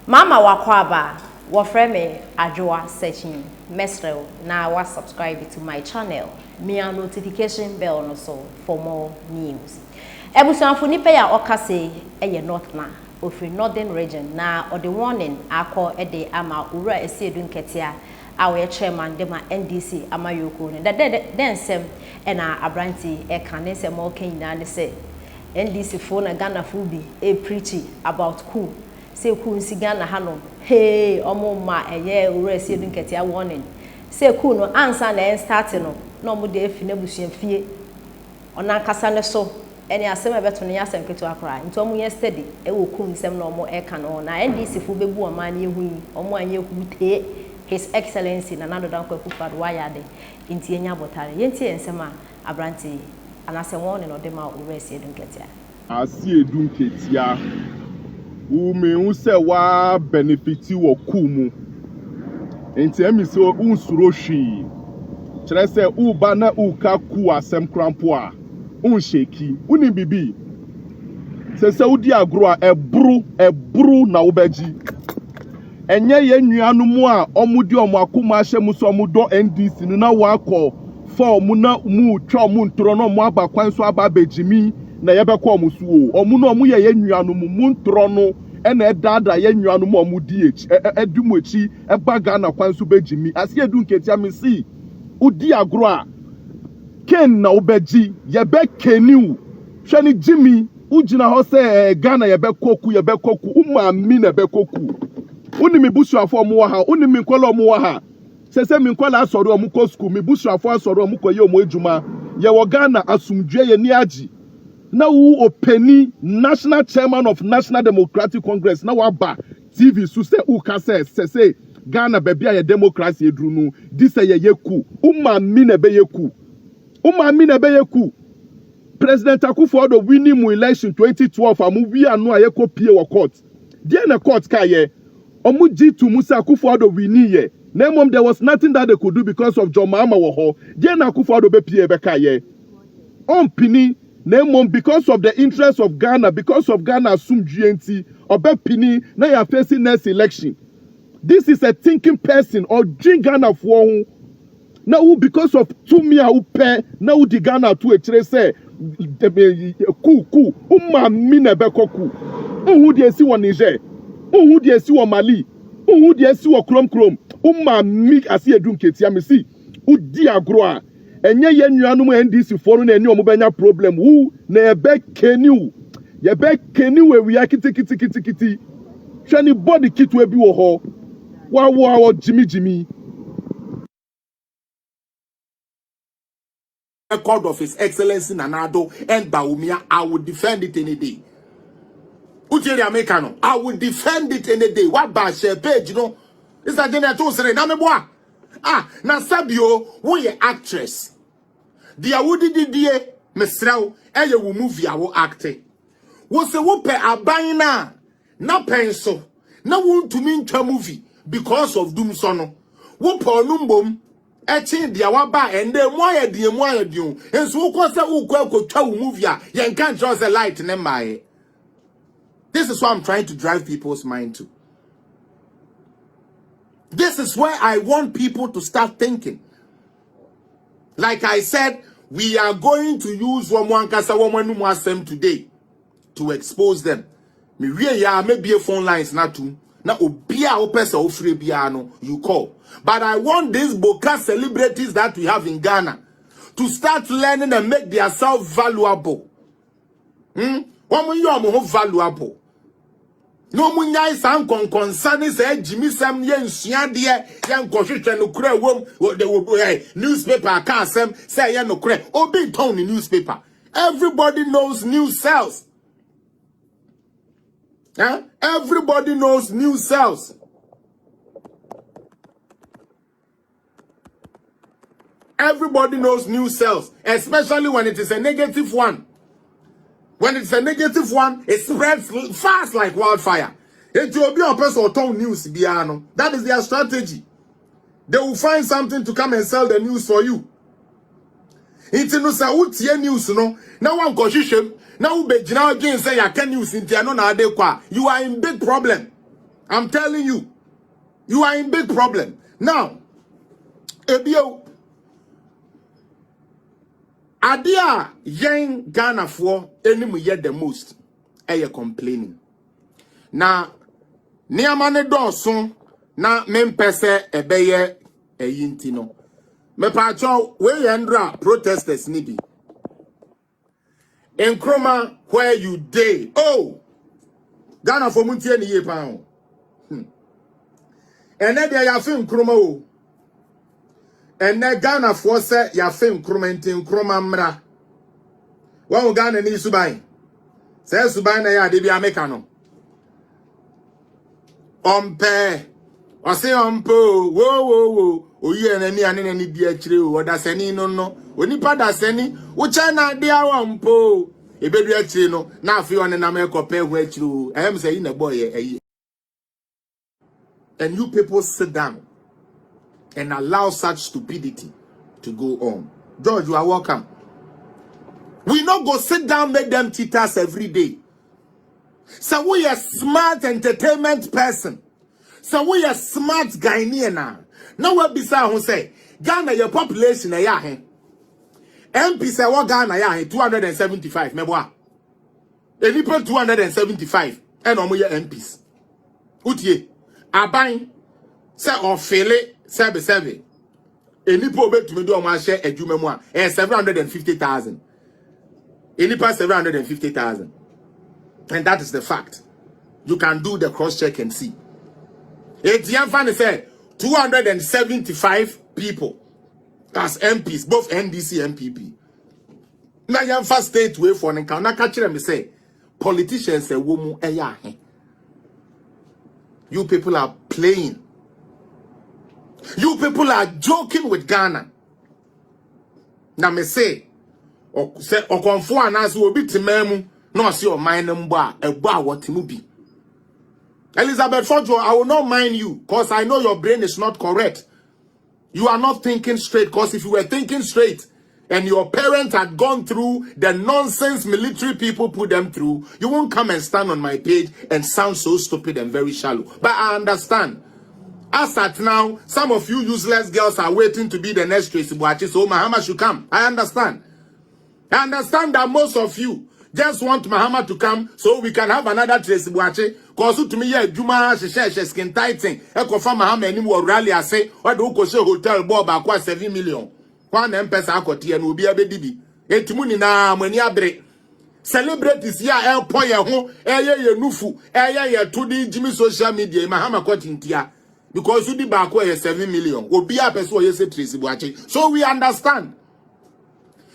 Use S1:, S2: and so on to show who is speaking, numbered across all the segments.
S1: Mama wakwaba, wafreme ajwa searching mesrel na wa subscribe to my channel. Me a notification bell no so for more news. Ebusuanfo nipa ya okase eye north na ofri northern region na o the warning akọ ede ama owura Asiedu Nketia awe chairman de ma NDC amayoko ne den sem na abranti e kan ne sem o kan na ne se NDC fo na Ghana fo bi e preach about Coup. Say Coup nsi Ghana ha no hey omo ma eye owura Asiedu Nketia warning say Coup no ansa na start no na omo de afi na busuan fie ona kasa ne so eni asem ebeto no yasem keto akra nti omo yesterday e wo Coup nsem na omo e kan no na NDC fo bebu oman ye hu omo anye hu te His Excellency na nado dan kwaku fado wayade nti enya botare yenti ensem a abranti anase won no de ma owura Asiedu Nketia
S2: Asiedu Nketia ume unse wa benefiti wo Coup mu enti emi se unsuro hwi kire se uba na uka Coup asem krampo a unsheki uni bibi se udi agro a ebru na obaji enye ye nuanu mu a omudi omo akoma ahye mu so omudo NDC na wakọ for mu na mu twa mu ntoro no mu abakwan so aba bejimi na yebekọ omu suo omu no omu ye nuanu mu ntoro no ena edada ye nuanu mu omu DH edumu echi eba Ghana kwan so bejimi Asiedu Nketia misi udi agro a ken na obeji yebe keniu hwani Jimmy ugina ho se Ghana yebekoku umma mi na bekoku uni mi busuafo omo wa ha uni mi nkola omo wa ha sese mi nkola asoro omo ko school mi busuafo asoro omo ko ye omo ejuma ye wo Ghana asumdwe ye ni aji na wu openi national chairman of National Democratic Congress na wa ba TV su se u ka se Ghana bebia ye democracy edru nu di se ye Coup umma mi na be ye Coup President Akufo-Addo winning mu election 2012 amu wi anu aye ko pie wo court die na court ka ye omu G2 Musa Akufo-Addo winning ye na mom there was nothing that they could do because of John Mahama wo ho die na Akufo-Addo be pie be ka ye on pini na mom because of the interest of Ghana because of Ghana asumdue obe pini na ya facing next election. This is a thinking person or drink Ghana for hu na who because of tumi a upe na who di Ghana to a chere say Coup umma mi na be koku who dey si wo Niger who dey si wo Mali who dey si wo krom umma mi Asiedu Nketia me si udi agro a enye ye nuanu mu NDC for na eni omo benya problem hu na ebe keniu we wi akiti hwani body kitu ebi wo ho wa Jimmy
S3: record of His Excellency Nanado and Baumia, I would defend it any day. Ujeri Americano, I would defend it any day. What bad share page, you know? Is that dinner to say, Nameboa? Ah, na Sabio, who ye actress? Dia woody did Mesrel, and you will move your acting. Was a whooper a buying na pencil, no want to mean to a movie because of Doom Sono. Whoop or Numbum. Etching the awaba and then why do and so was a movie you can't draw the light in my. This is what I'm trying to drive people's mind to. This is where I want people to start thinking. Like I said, we are going to use one kasa woman today to expose them. Me really maybe a phone lines not to. Now, obia opesa ofre biano you call. But I want these Boka celebrities that we have in Ghana to start learning and make themselves valuable. Woman you are valuable. No munya is concerning say Jimmy Sam yen shiadia yan constitution no kure wom the newspaper can say yan no kure obi town in newspaper. Everybody knows news sells. Everybody knows news sells. Everybody knows news sells, especially when it is a negative one. When it's a negative one, it spreads fast like wildfire. It will be a person or town news, Biano. That is their strategy. They will find something to come and sell the news for you. It's no sa news, no. Now one constitution. Now be now again say I can use it. You are in big problem. I'm telling you, you are in big problem. Now, Ebio, Adia yen Ghana for any yet the most, you complaining. Now, Niamane Dawson, na mempese ebeye eyintino. Me pacho we yendra protesters nibi. Nkrumah where you day. Oh, Ghana for muntie ni ye pa ho. Ene dia ya fe Nkrumah o. Ene Ghana for se ya fe Nkrumah nti Nkrumah mra. Wa Ghana ni suban. Se suban na ya de bia meka no. Ompe. Ose ompo. Wo. Oyi enani ane ni di akire o. Oda seni no. Onipa da seni. Uche na de awompo. Ebedu akire no. Na afi one na me kope hu akire o. Em say na boy eyi. And you people sit down and allow such stupidity to go on. George, you are welcome. We not go sit down, make them cheaters every day. So we a smart entertainment person. So we a smart Ghanaian. Now what beside who say Ghana your population a ya he. MP say what Ghana ya he 275. Meboa. Elipo 275 and omo ye MPs. Utie. Aban say ofele sebe. Elipo be to me do omo share adwuma mu a 750,000. Elipo 750,000. And that is the fact. You can do the cross check and see. ATM fan said 275 people as MPs, both NDC and MPP. Now you have first state way for an encounter. Catch them say politicians say woman eya. You people are playing. You people are joking with Ghana. Now me say o konfo anaso obi timemu no see o mind mba egba what mu bi. Elizabeth Fojo, I will not mind you because I know your brain is not correct. You are not thinking straight because if you were thinking straight and your parents had gone through the nonsense military people put them through, you won't come and stand on my page and sound so stupid and very shallow. But I understand. As at now, some of you useless girls are waiting to be the next Tracy Boachi, so Mahama should come. I understand. I understand that most of you just want Mahama to come so we can have another Tracy Boachi. Cause to me, yeah, Juma she skin tighting. Eko fa Mahama any more rally I say, what do you hotel bob aqua 7 million? One empesa akoti and will be a baby. Etimuni na mweni abre. Celebrate this year, el poya ho, ye nufu, ye to the Jimmy social media, Mahama Kotintia. Because you did back 7 million. Will be a person who say Tracy Boachi. So we understand.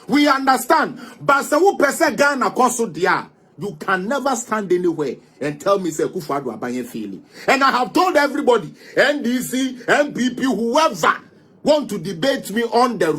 S3: We understand. But so person Ghana koso dia. You can never stand anywhere and tell me say Kufadu Abanye feeling. And I have told everybody, NDC, MPP, whoever want to debate me on the